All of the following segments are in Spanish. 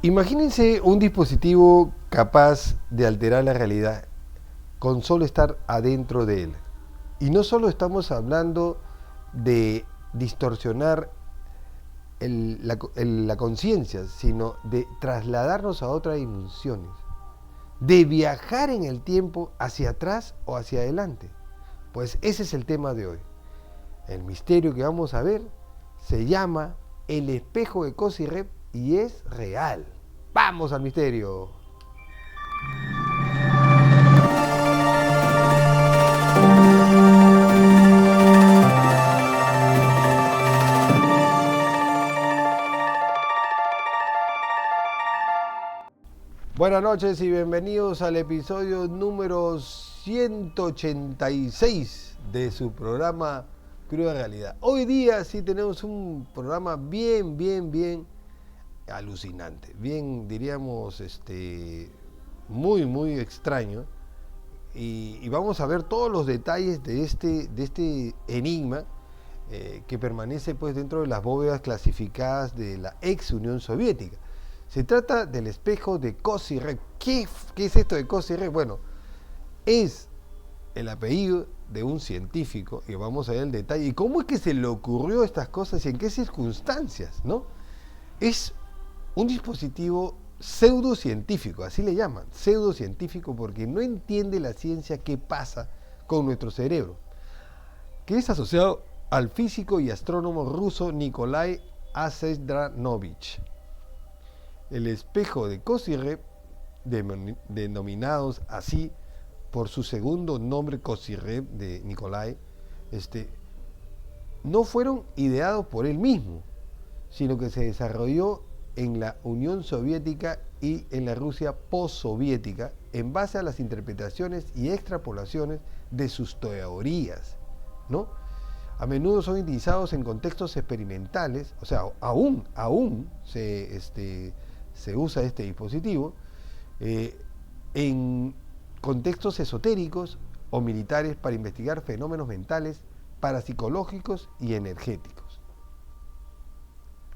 Imagínense un dispositivo capaz de alterar la realidad con solo estar adentro de él. Y no solo estamos hablando de distorsionar la conciencia, sino de trasladarnos a otras dimensiones, de viajar en el tiempo hacia atrás o hacia adelante. Pues ese es el tema de hoy. El misterio que vamos a ver se llama el espejo de Kozy-Reb y es real. ¡Vamos al misterio! Buenas noches y bienvenidos al episodio número 186 de su programa Cruda Realidad. Hoy día sí tenemos un programa bien alucinante, bien diríamos muy extraño, y vamos a ver todos los detalles de este enigma que permanece pues dentro de las bóvedas clasificadas de la ex Unión Soviética. Se trata del espejo de Kozy-Reb. ¿Qué es esto de Kozy-Reb? Bueno, es el apellido de un científico, y vamos a ver el detalle. ¿Y cómo es que se le ocurrió estas cosas y en qué circunstancias, no? Es un dispositivo pseudocientífico, así le llaman, pseudocientífico, porque no entiende la ciencia qué pasa con nuestro cerebro, que es asociado al físico y astrónomo ruso Nikolai Alexandrovich. El espejo de Kozy-Reb, denominados así por su segundo nombre Kozy-Reb de Nikolai, no fueron ideados por él mismo, sino que se desarrolló en la Unión Soviética y en la Rusia postsoviética en base a las interpretaciones y extrapolaciones de sus teorías, ¿no? A menudo son utilizados en contextos experimentales, o sea, aún se usa este dispositivo en contextos esotéricos o militares para investigar fenómenos mentales, parapsicológicos y energéticos.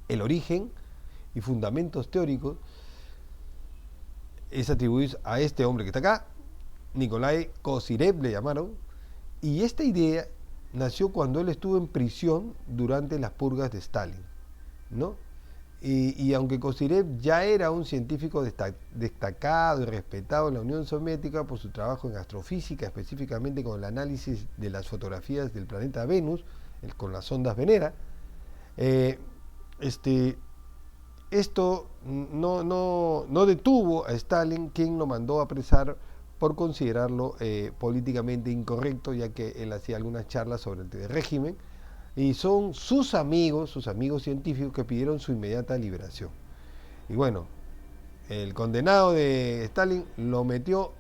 El origen y fundamentos teóricos es atribuido a este hombre que está acá, Nikolai Kozy-Reb le llamaron, y esta idea nació cuando él estuvo en prisión durante las purgas de Stalin, ¿no? Y aunque Kozy-Reb ya era un científico destacado y respetado en la Unión Soviética por su trabajo en astrofísica, específicamente con el análisis de las fotografías del planeta Venus, con las ondas Venera, esto no detuvo a Stalin, quien lo mandó a apresar por considerarlo políticamente incorrecto, ya que él hacía algunas charlas sobre el régimen, y son sus amigos científicos que pidieron su inmediata liberación. Y bueno, el condenado de Stalin lo metió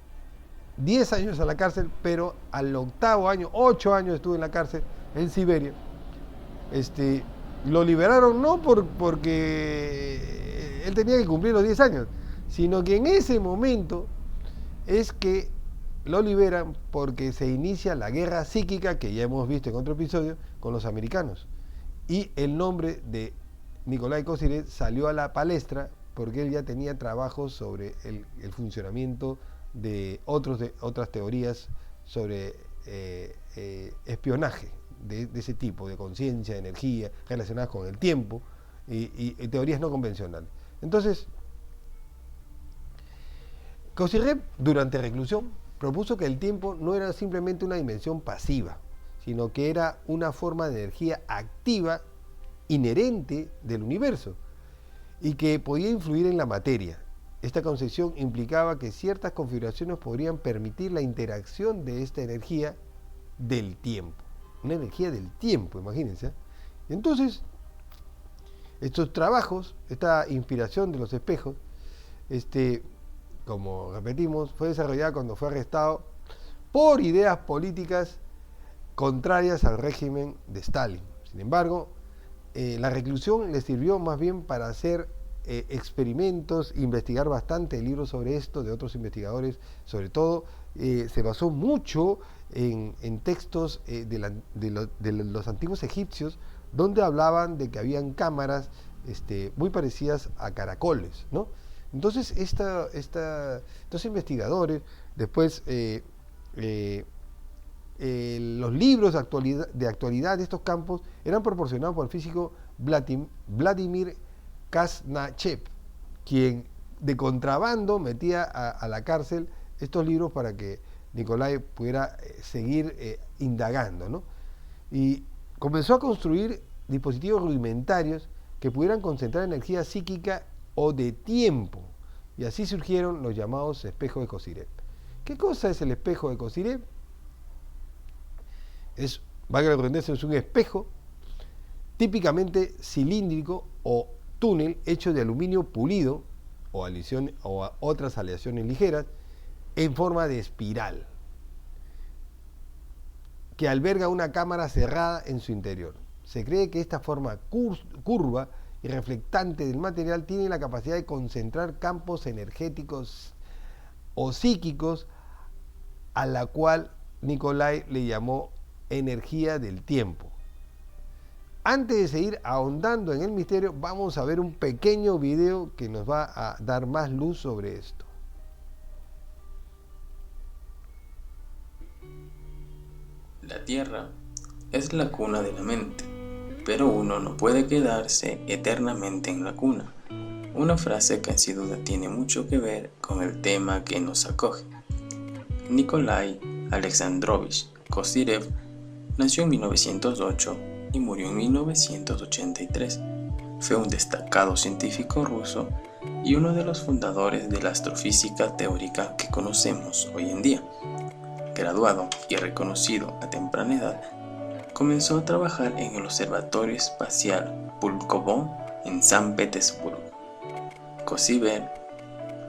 10 años a la cárcel, pero al octavo año, 8 años estuvo en la cárcel en Siberia. Lo liberaron no porque él tenía que cumplir los 10 años, sino que en ese momento es que lo liberan porque se inicia la guerra psíquica, que ya hemos visto en otro episodio, con los americanos. Y el nombre de Nikolai Kozy-Reb salió a la palestra porque él ya tenía trabajos sobre el funcionamiento de otras teorías sobre espionaje de ese tipo, de conciencia, de energía, relacionadas con el tiempo y teorías no convencionales. Entonces, Kozy-Reb, durante reclusión, propuso que el tiempo no era simplemente una dimensión pasiva, sino que era una forma de energía activa inherente del universo y que podía influir en la materia. Esta concepción implicaba que ciertas configuraciones podrían permitir la interacción de esta energía del tiempo. Una energía del tiempo, imagínense. Entonces, estos trabajos, esta inspiración de los espejos, como repetimos, fue desarrollada cuando fue arrestado por ideas políticas contrarias al régimen de Stalin. Sin embargo, la reclusión le sirvió más bien para hacer experimentos, investigar bastante libros sobre esto de otros investigadores. Sobre todo se basó mucho en textos de los antiguos egipcios, donde hablaban de que habían cámaras muy parecidas a caracoles, ¿no? Entonces, estos investigadores, después, los libros de actualidad de estos campos eran proporcionados por el físico Vladimir Kazanachev, quien de contrabando metía a la cárcel estos libros para que Nikolai pudiera seguir indagando, ¿no? Y comenzó a construir dispositivos rudimentarios que pudieran concentrar energía psíquica o de tiempo, y así surgieron los llamados espejos de Kozyrev. ¿Qué cosa es el espejo de Kozyrev? Valga la redundancia, es un espejo típicamente cilíndrico o túnel hecho de aluminio pulido o otras aleaciones ligeras en forma de espiral, que alberga una cámara cerrada en su interior. Se cree que esta forma curva y reflectante del material tiene la capacidad de concentrar campos energéticos o psíquicos, a la cual Nikolai le llamó energía del tiempo. Antes de seguir ahondando en el misterio, vamos a ver un pequeño video que nos va a dar más luz sobre esto. La Tierra es la cuna de la mente, pero uno no puede quedarse eternamente en la cuna. Una frase que sin duda tiene mucho que ver con el tema que nos acoge. Nikolai Alexandrovich Kozyrev nació en 1908 y murió en 1983. Fue un destacado científico ruso y uno de los fundadores de la astrofísica teórica que conocemos hoy en día. Graduado y reconocido a temprana edad, comenzó a trabajar en el Observatorio Espacial Pulkovo en San Petersburgo. Kozyrev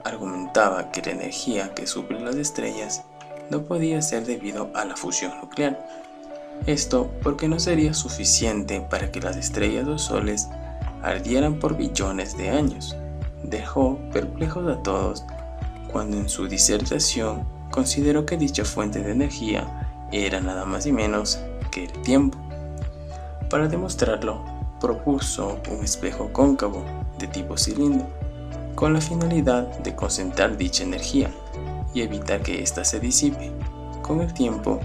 argumentaba que la energía que suplen las estrellas no podía ser debido a la fusión nuclear. Esto porque no sería suficiente para que las estrellas o soles ardieran por billones de años. Dejó perplejos a todos cuando en su disertación consideró que dicha fuente de energía era nada más y menos que el tiempo. Para demostrarlo, propuso un espejo cóncavo de tipo cilindro, con la finalidad de concentrar dicha energía y evitar que ésta se disipe. Con el tiempo,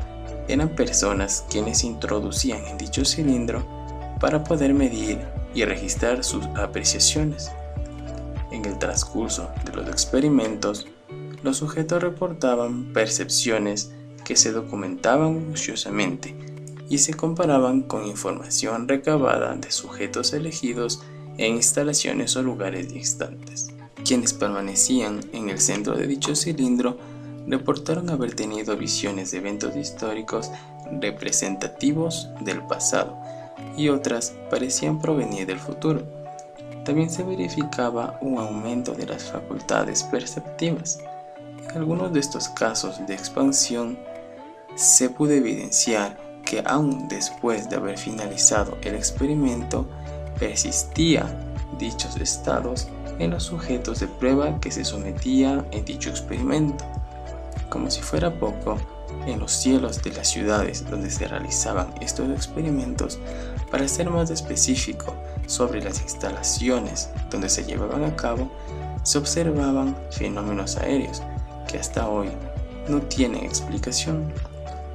eran personas quienes se introducían en dicho cilindro para poder medir y registrar sus apreciaciones. En el transcurso de los experimentos, los sujetos reportaban percepciones que se documentaban minuciosamente y se comparaban con información recabada de sujetos elegidos en instalaciones o lugares distantes. Quienes permanecían en el centro de dicho cilindro reportaron haber tenido visiones de eventos históricos representativos del pasado y otras parecían provenir del futuro. También se verificaba un aumento de las facultades perceptivas. En algunos de estos casos de expansión se pudo evidenciar que aún después de haber finalizado el experimento persistía dichos estados en los sujetos de prueba que se sometían en dicho experimento. Como si fuera poco, en los cielos de las ciudades donde se realizaban estos experimentos, para ser más específico sobre las instalaciones donde se llevaban a cabo, se observaban fenómenos aéreos que hasta hoy no tienen explicación.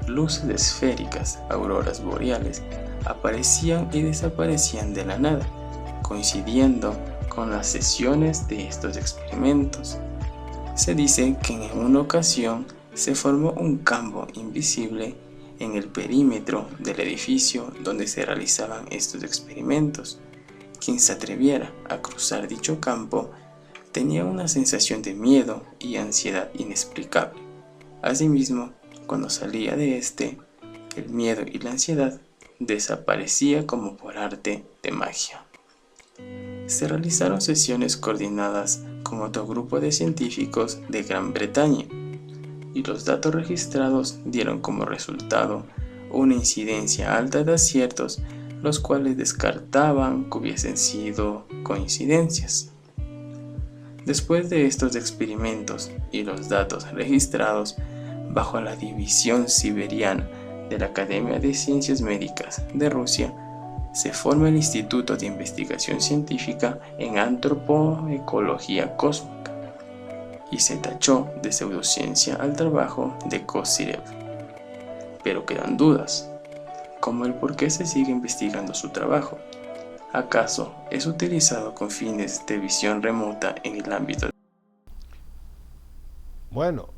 Luces esféricas, auroras boreales, aparecían y desaparecían de la nada, coincidiendo con las sesiones de estos experimentos. Se dice que en una ocasión se formó un campo invisible en el perímetro del edificio donde se realizaban estos experimentos. Quien se atreviera a cruzar dicho campo tenía una sensación de miedo y ansiedad inexplicable. Asimismo, cuando salía de el miedo y la ansiedad desaparecía como por arte de magia. Se realizaron sesiones coordinadas con otro grupo de científicos de Gran Bretaña y los datos registrados dieron como resultado una incidencia alta de aciertos, los cuales descartaban que hubiesen sido coincidencias. Después de estos experimentos y los datos registrados bajo la división siberiana de la Academia de Ciencias Médicas de Rusia, se forma el Instituto de Investigación Científica en Antropoecología Cósmica, y se tachó de pseudociencia al trabajo de Kozyrev. Pero quedan dudas, como el por qué se sigue investigando su trabajo. ¿Acaso es utilizado con fines de visión remota en el ámbito? Bueno,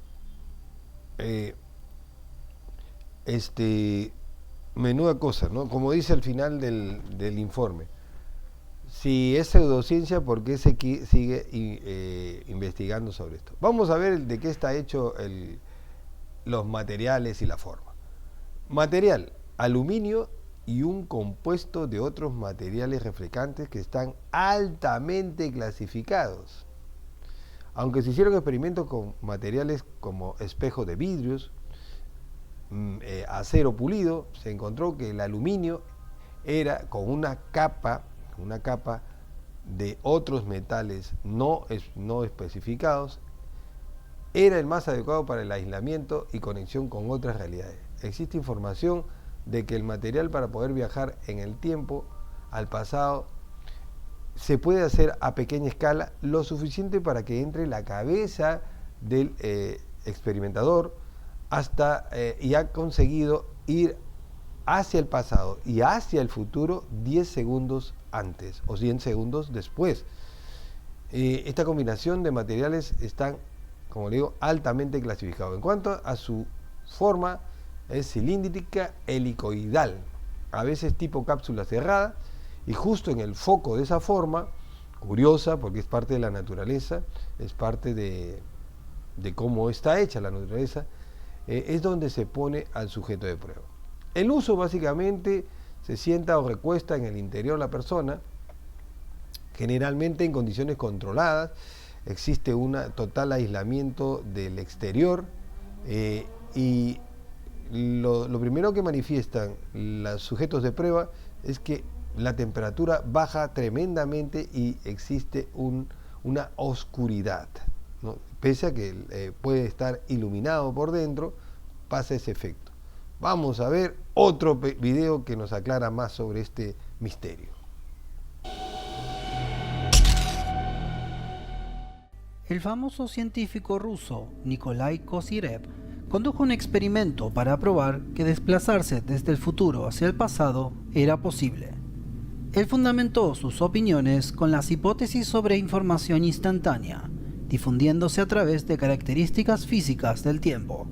menuda cosa, ¿no? Como dice al final del informe, si es pseudociencia, ¿por qué se sigue investigando sobre esto? Vamos a ver de qué está hecho los materiales y la forma. Material, aluminio y un compuesto de otros materiales reflejantes que están altamente clasificados. Aunque se hicieron experimentos con materiales como espejos de vidrios, acero pulido, se encontró que el aluminio era con una capa de otros metales no especificados, era el más adecuado para el aislamiento y conexión con otras realidades. Existe información de que el material para poder viajar en el tiempo al pasado se puede hacer a pequeña escala, lo suficiente para que entre la cabeza del experimentador hasta y ha conseguido ir hacia el pasado y hacia el futuro 10 segundos antes o 100 segundos después. Esta combinación de materiales están, como le digo, altamente clasificados. En cuanto a su forma, es cilíndrica helicoidal, a veces tipo cápsula cerrada, y justo en el foco de esa forma, curiosa porque es parte de la naturaleza, es parte de cómo está hecha la naturaleza, es donde se pone al sujeto de prueba. El uso básicamente se sienta o recuesta en el interior de la persona, generalmente en condiciones controladas, existe un total aislamiento del exterior y lo primero que manifiestan los sujetos de prueba es que la temperatura baja tremendamente y existe una oscuridad, ¿no? Pese a que puede estar iluminado por dentro, pasa ese efecto. Vamos a ver otro video que nos aclara más sobre este misterio. El famoso científico ruso Nikolai Kozyrev condujo un experimento para probar que desplazarse desde el futuro hacia el pasado era posible. Él fundamentó sus opiniones con las hipótesis sobre información instantánea, difundiéndose a través de características físicas del tiempo.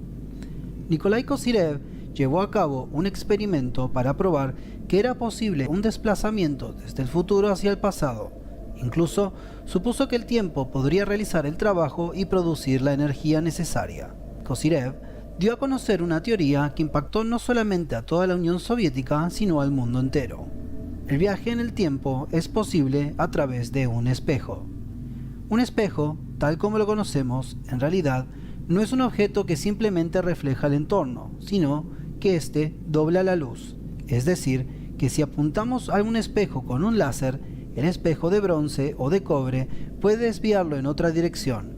Nikolai Kozyrev llevó a cabo un experimento para probar que era posible un desplazamiento desde el futuro hacia el pasado. Incluso supuso que el tiempo podría realizar el trabajo y producir la energía necesaria. Kozyrev dio a conocer una teoría que impactó no solamente a toda la Unión Soviética, sino al mundo entero. El viaje en el tiempo es posible a través de un espejo. Un espejo, tal como lo conocemos, en realidad no es un objeto que simplemente refleja el entorno, sino que éste dobla la luz. Es decir, que si apuntamos a un espejo con un láser, el espejo de bronce o de cobre puede desviarlo en otra dirección.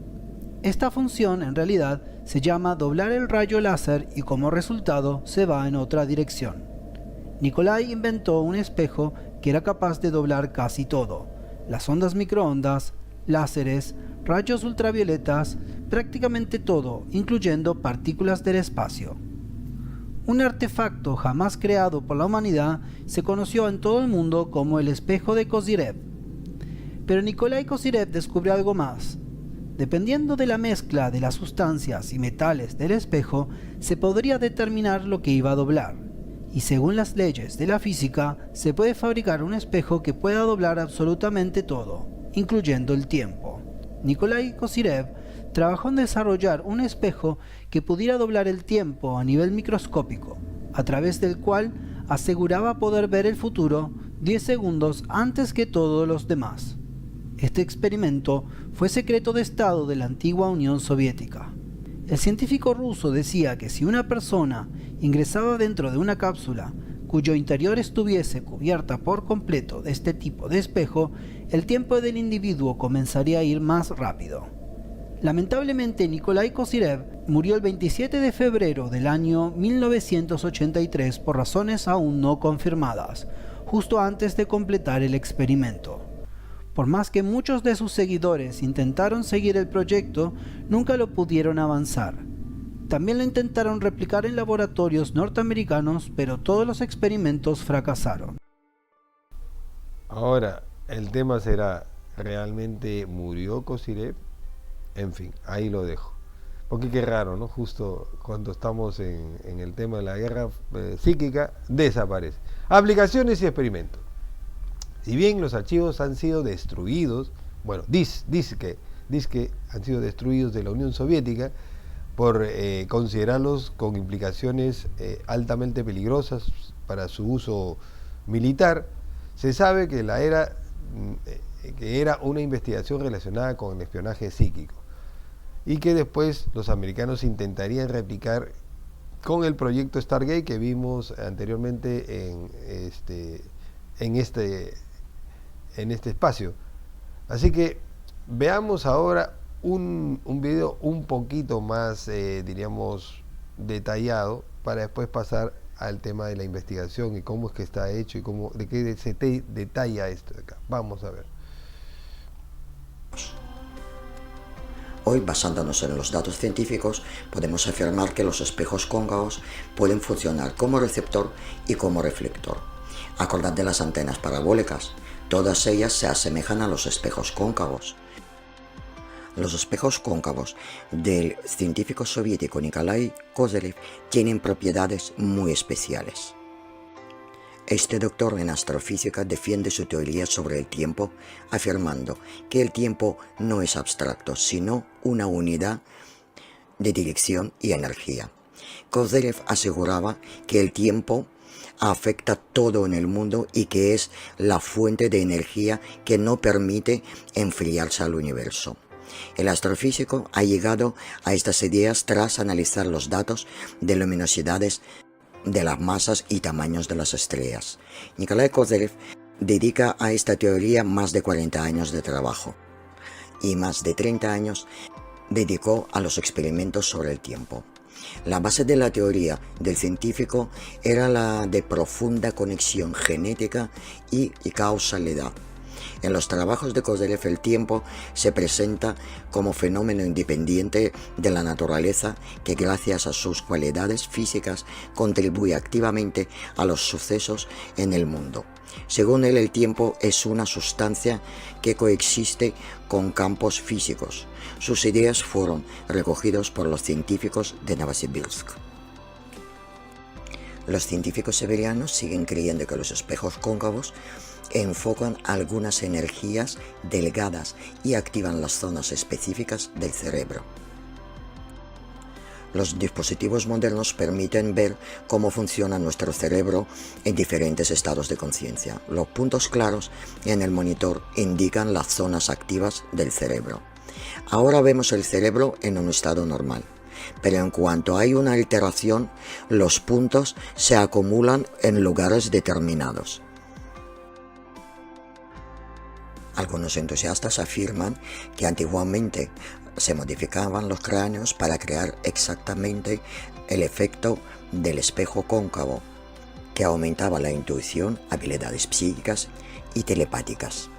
Esta función en realidad se llama doblar el rayo láser y como resultado se va en otra dirección. Nikolai inventó un espejo que era capaz de doblar casi todo: las ondas microondas, láseres, rayos ultravioletas, prácticamente todo, incluyendo partículas del espacio. Un artefacto jamás creado por la humanidad se conoció en todo el mundo como el espejo de Kozyrev. Pero Nikolai Kozyrev descubrió algo más. Dependiendo de la mezcla de las sustancias y metales del espejo, se podría determinar lo que iba a doblar. Y según las leyes de la física, se puede fabricar un espejo que pueda doblar absolutamente todo, incluyendo el tiempo. Nikolai Kozyrev trabajó en desarrollar un espejo que pudiera doblar el tiempo a nivel microscópico, a través del cual aseguraba poder ver el futuro 10 segundos antes que todos los demás. Este experimento fue secreto de Estado de la antigua Unión Soviética. El científico ruso decía que si una persona ingresaba dentro de una cápsula cuyo interior estuviese cubierta por completo de este tipo de espejo, el tiempo del individuo comenzaría a ir más rápido. Lamentablemente, Nikolai Kozyrev murió el 27 de febrero del año 1983 por razones aún no confirmadas, justo antes de completar el experimento. Por más que muchos de sus seguidores intentaron seguir el proyecto, nunca lo pudieron avanzar. También lo intentaron replicar en laboratorios norteamericanos, pero todos los experimentos fracasaron. Ahora, el tema será, ¿realmente murió Kozyrev? En fin, ahí lo dejo. Porque qué raro, ¿no? Justo cuando estamos en el tema de la guerra psíquica, desaparece. Aplicaciones y experimentos. Si bien los archivos han sido destruidos, bueno, dice que han sido destruidos de la Unión Soviética por considerarlos con implicaciones altamente peligrosas para su uso militar, se sabe que que era una investigación relacionada con el espionaje psíquico y que después los americanos intentarían replicar con el proyecto Stargate que vimos anteriormente en este espacio. Así que veamos ahora un video un poquito más, diríamos, detallado para después pasar al tema de la investigación y cómo es que está hecho y de qué se detalla esto de acá. Vamos a ver. Hoy, basándonos en los datos científicos, podemos afirmar que los espejos cóncavos pueden funcionar como receptor y como reflector. Acordad de las antenas parabólicas, todas ellas se asemejan a los espejos cóncavos. Los espejos cóncavos del científico soviético Nikolai Kozyrev tienen propiedades muy especiales. Este doctor en astrofísica defiende su teoría sobre el tiempo, afirmando que el tiempo no es abstracto, sino una unidad de dirección y energía. Kozyrev aseguraba que el tiempo afecta todo en el mundo y que es la fuente de energía que no permite enfriarse al universo. El astrofísico ha llegado a estas ideas tras analizar los datos de luminosidades de las masas y tamaños de las estrellas. Nikolai Kozyrev dedica a esta teoría más de 40 años de trabajo y más de 30 años dedicó a los experimentos sobre el tiempo. La base de la teoría del científico era la de profunda conexión genética y causalidad. En los trabajos de Kozyrev el tiempo se presenta como fenómeno independiente de la naturaleza que gracias a sus cualidades físicas contribuye activamente a los sucesos en el mundo. Según él, el tiempo es una sustancia que coexiste con campos físicos. Sus ideas fueron recogidas por los científicos de Novosibirsk. Los científicos siberianos siguen creyendo que los espejos cóncavos enfocan algunas energías delgadas y activan las zonas específicas del cerebro. Los dispositivos modernos permiten ver cómo funciona nuestro cerebro en diferentes estados de conciencia. Los puntos claros en el monitor indican las zonas activas del cerebro. Ahora vemos el cerebro en un estado normal, pero en cuanto hay una alteración, los puntos se acumulan en lugares determinados. Algunos entusiastas afirman que antiguamente se modificaban los cráneos para crear exactamente el efecto del espejo cóncavo, que aumentaba la intuición, habilidades psíquicas y telepáticas.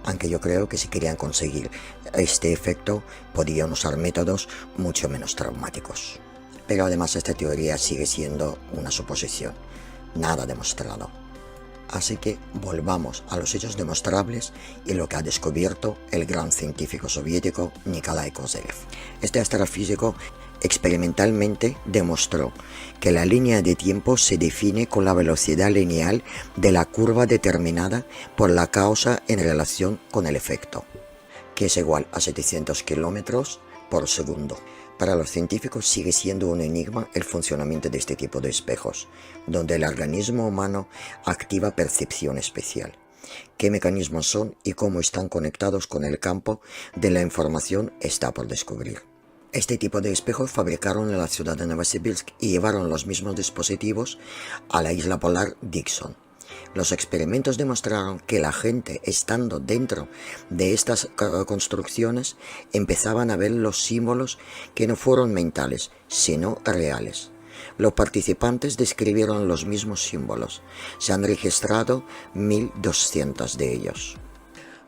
Aunque yo creo que si querían conseguir este efecto, podían usar métodos mucho menos traumáticos. Pero además esta teoría sigue siendo una suposición, nada demostrado. Así que volvamos a los hechos demostrables y lo que ha descubierto el gran científico soviético Nikolai Kozyrev. Este astrofísico experimentalmente demostró que la línea de tiempo se define con la velocidad lineal de la curva determinada por la causa en relación con el efecto, que es igual a 700 kilómetros por segundo. Para los científicos sigue siendo un enigma el funcionamiento de este tipo de espejos, donde el organismo humano activa percepción especial. ¿Qué mecanismos son y cómo están conectados con el campo de la información está por descubrir? Este tipo de espejos fabricaron en la ciudad de Novosibirsk y llevaron los mismos dispositivos a la isla polar Dixon. Los experimentos demostraron que la gente, estando dentro de estas construcciones, empezaban a ver los símbolos que no fueron mentales, sino reales. Los participantes describieron los mismos símbolos. Se han registrado 1200 de ellos.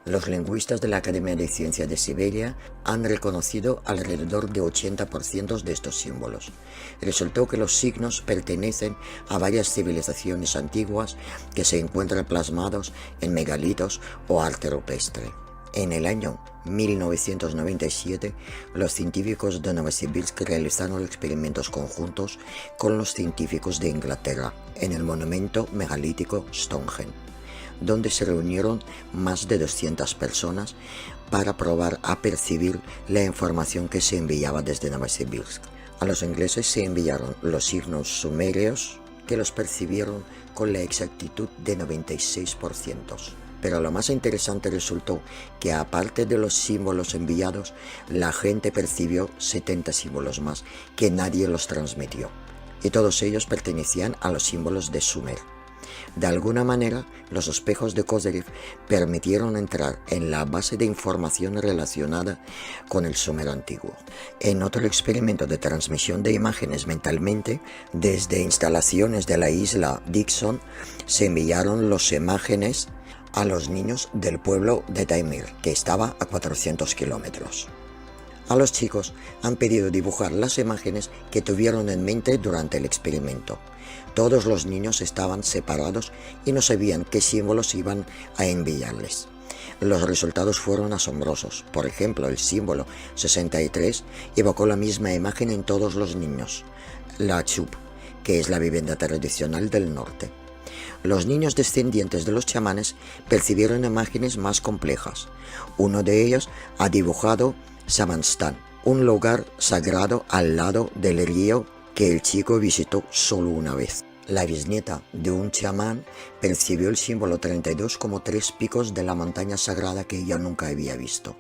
Los lingüistas de la Academia de Ciencias de Siberia han reconocido alrededor de 80% de estos símbolos. Resultó que los signos pertenecen a varias civilizaciones antiguas que se encuentran plasmados en megalitos o arte rupestre. En el año 1997, los científicos de Novosibirsk realizaron experimentos conjuntos con los científicos de Inglaterra en el monumento megalítico Stonehenge, donde se reunieron más de 200 personas para probar a percibir la información que se enviaba desde Novosibirsk. A los ingleses se enviaron los signos sumerios, que los percibieron con la exactitud de 96%. Pero lo más interesante resultó que, aparte de los símbolos enviados, la gente percibió 70 símbolos más que nadie los transmitió, y todos ellos pertenecían a los símbolos de Sumer. De alguna manera, los espejos de Kozyrev permitieron entrar en la base de información relacionada con el Sumer antiguo. En otro experimento de transmisión de imágenes mentalmente, desde instalaciones de la isla Dixon, se enviaron las imágenes a los niños del pueblo de Taimyr, que estaba a 400 kilómetros. A los chicos han pedido dibujar las imágenes que tuvieron en mente durante el experimento. Todos los niños estaban separados y no sabían qué símbolos iban a enviarles. Los resultados fueron asombrosos. Por ejemplo, el símbolo 63 evocó la misma imagen en todos los niños, la chup, que es la vivienda tradicional del norte. Los niños descendientes de los chamanes percibieron imágenes más complejas. Uno de ellos ha dibujado Samanstán, un lugar sagrado al lado del río que el chico visitó solo una vez. La bisnieta de un chamán percibió el símbolo 32 como 3 picos de la montaña sagrada que ella nunca había visto.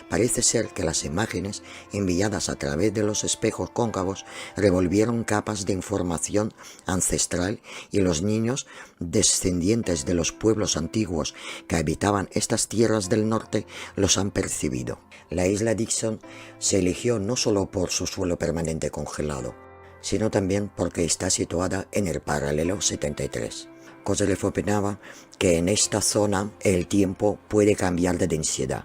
Parece ser que las imágenes enviadas a través de los espejos cóncavos revolvieron capas de información ancestral y los niños descendientes de los pueblos antiguos que habitaban estas tierras del norte los han percibido. La isla Dixon se eligió no solo por su suelo permanente congelado, sino también porque está situada en el paralelo 73. Kozyrev opinaba que en esta zona el tiempo puede cambiar de densidad,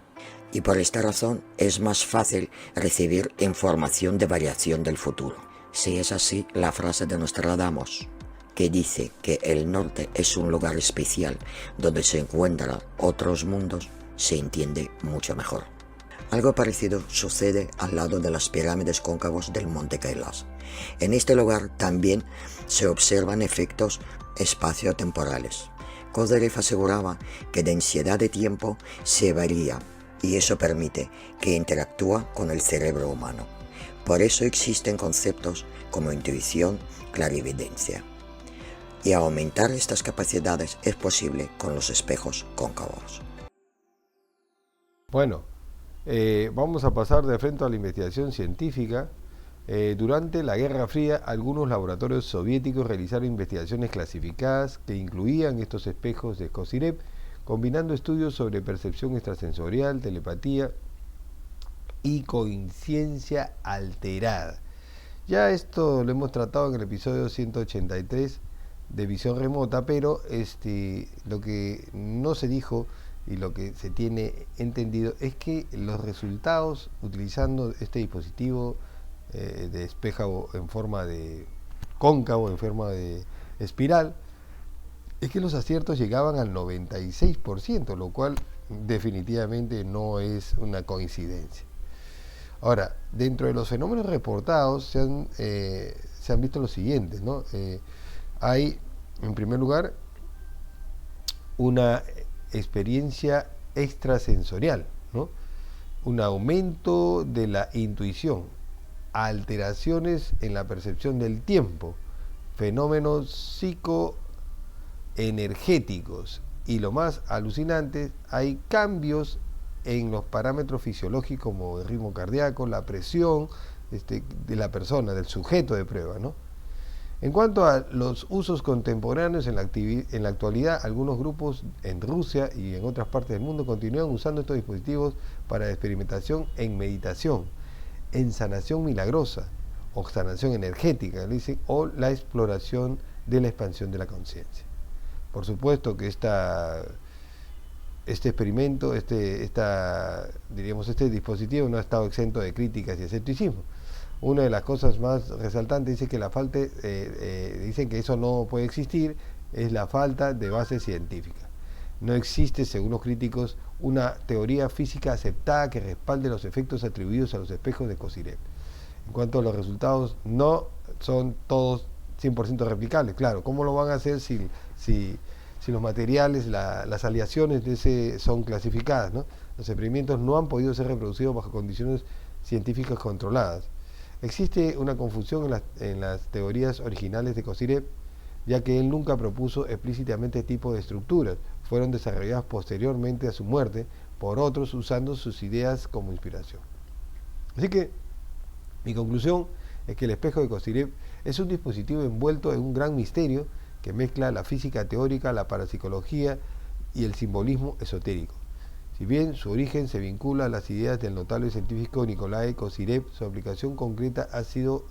y por esta razón es más fácil recibir información de variación del futuro. Si es así, la frase de Nostradamus, que dice que el norte es un lugar especial donde se encuentran otros mundos, se entiende mucho mejor. Algo parecido sucede al lado de las pirámides cóncavos del monte Kailas. En este lugar también se observan efectos espaciotemporales. Kozyrev aseguraba que densidad de tiempo se varía y eso permite que interactúa con el cerebro humano. Por eso existen conceptos como intuición, clarividencia. Y aumentar estas capacidades es posible con los espejos cóncavos. Bueno, vamos a pasar de frente a la investigación científica. Durante la Guerra Fría, algunos laboratorios soviéticos realizaron investigaciones clasificadas que incluían estos espejos de Kozyrev, combinando estudios sobre percepción extrasensorial, telepatía y conciencia alterada. Ya esto lo hemos tratado en el episodio 183 de Visión Remota, pero lo que no se dijo y lo que se tiene entendido es que los resultados utilizando este dispositivo de espejo en forma de cóncavo, en forma de espiral, es que los aciertos llegaban al 96%, lo cual definitivamente no es una coincidencia. Ahora, dentro de los fenómenos reportados se han visto los siguientes, ¿no? Hay, en primer lugar, una experiencia extrasensorial, ¿no? Un aumento de la intuición, alteraciones en la percepción del tiempo, fenómenos psicoenergéticos y lo más alucinante, hay cambios en los parámetros fisiológicos como el ritmo cardíaco, la presión de la persona, del sujeto de prueba, ¿no? En cuanto a los usos contemporáneos en la actualidad, algunos grupos en Rusia y en otras partes del mundo continúan usando estos dispositivos para experimentación en meditación, en sanación milagrosa o sanación energética, dicen, o la exploración de la expansión de la conciencia. Por supuesto que esta este experimento, diríamos, este dispositivo no ha estado exento de críticas y escepticismo. Una de las cosas más resaltantes dice que dicen que eso no puede existir, es la falta de base científica. No existe, según los críticos, una teoría física aceptada que respalde los efectos atribuidos a los espejos de Kozyrev. En cuanto a los resultados, no son todos 100% replicables. Claro, ¿cómo lo van a hacer si los materiales, las aleaciones son clasificadas, ¿no? Los experimentos no han podido ser reproducidos bajo condiciones científicas controladas. Existe una confusión en las teorías originales de Kozyrev, ya que él nunca propuso explícitamente este tipo de estructuras. Fueron desarrolladas posteriormente a su muerte por otros usando sus ideas como inspiración. Así que mi conclusión es que el espejo de Kozyrev es un dispositivo envuelto en un gran misterio que mezcla la física teórica, la parapsicología y el simbolismo esotérico. Si bien su origen se vincula a las ideas del notable científico Nikolai Kozyrev, su aplicación concreta ha sido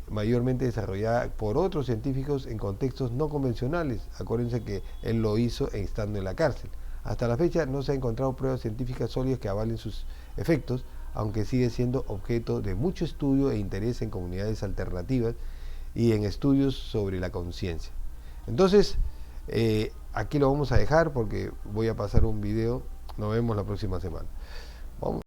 mayormente desarrollada por otros científicos en contextos no convencionales. Acuérdense que él lo hizo estando en la cárcel. Hasta la fecha no se han encontrado pruebas científicas sólidas que avalen sus efectos, aunque sigue siendo objeto de mucho estudio e interés en comunidades alternativas y en estudios sobre la conciencia. Entonces, aquí lo vamos a dejar porque voy a pasar un video. Nos vemos la próxima semana. Vamos.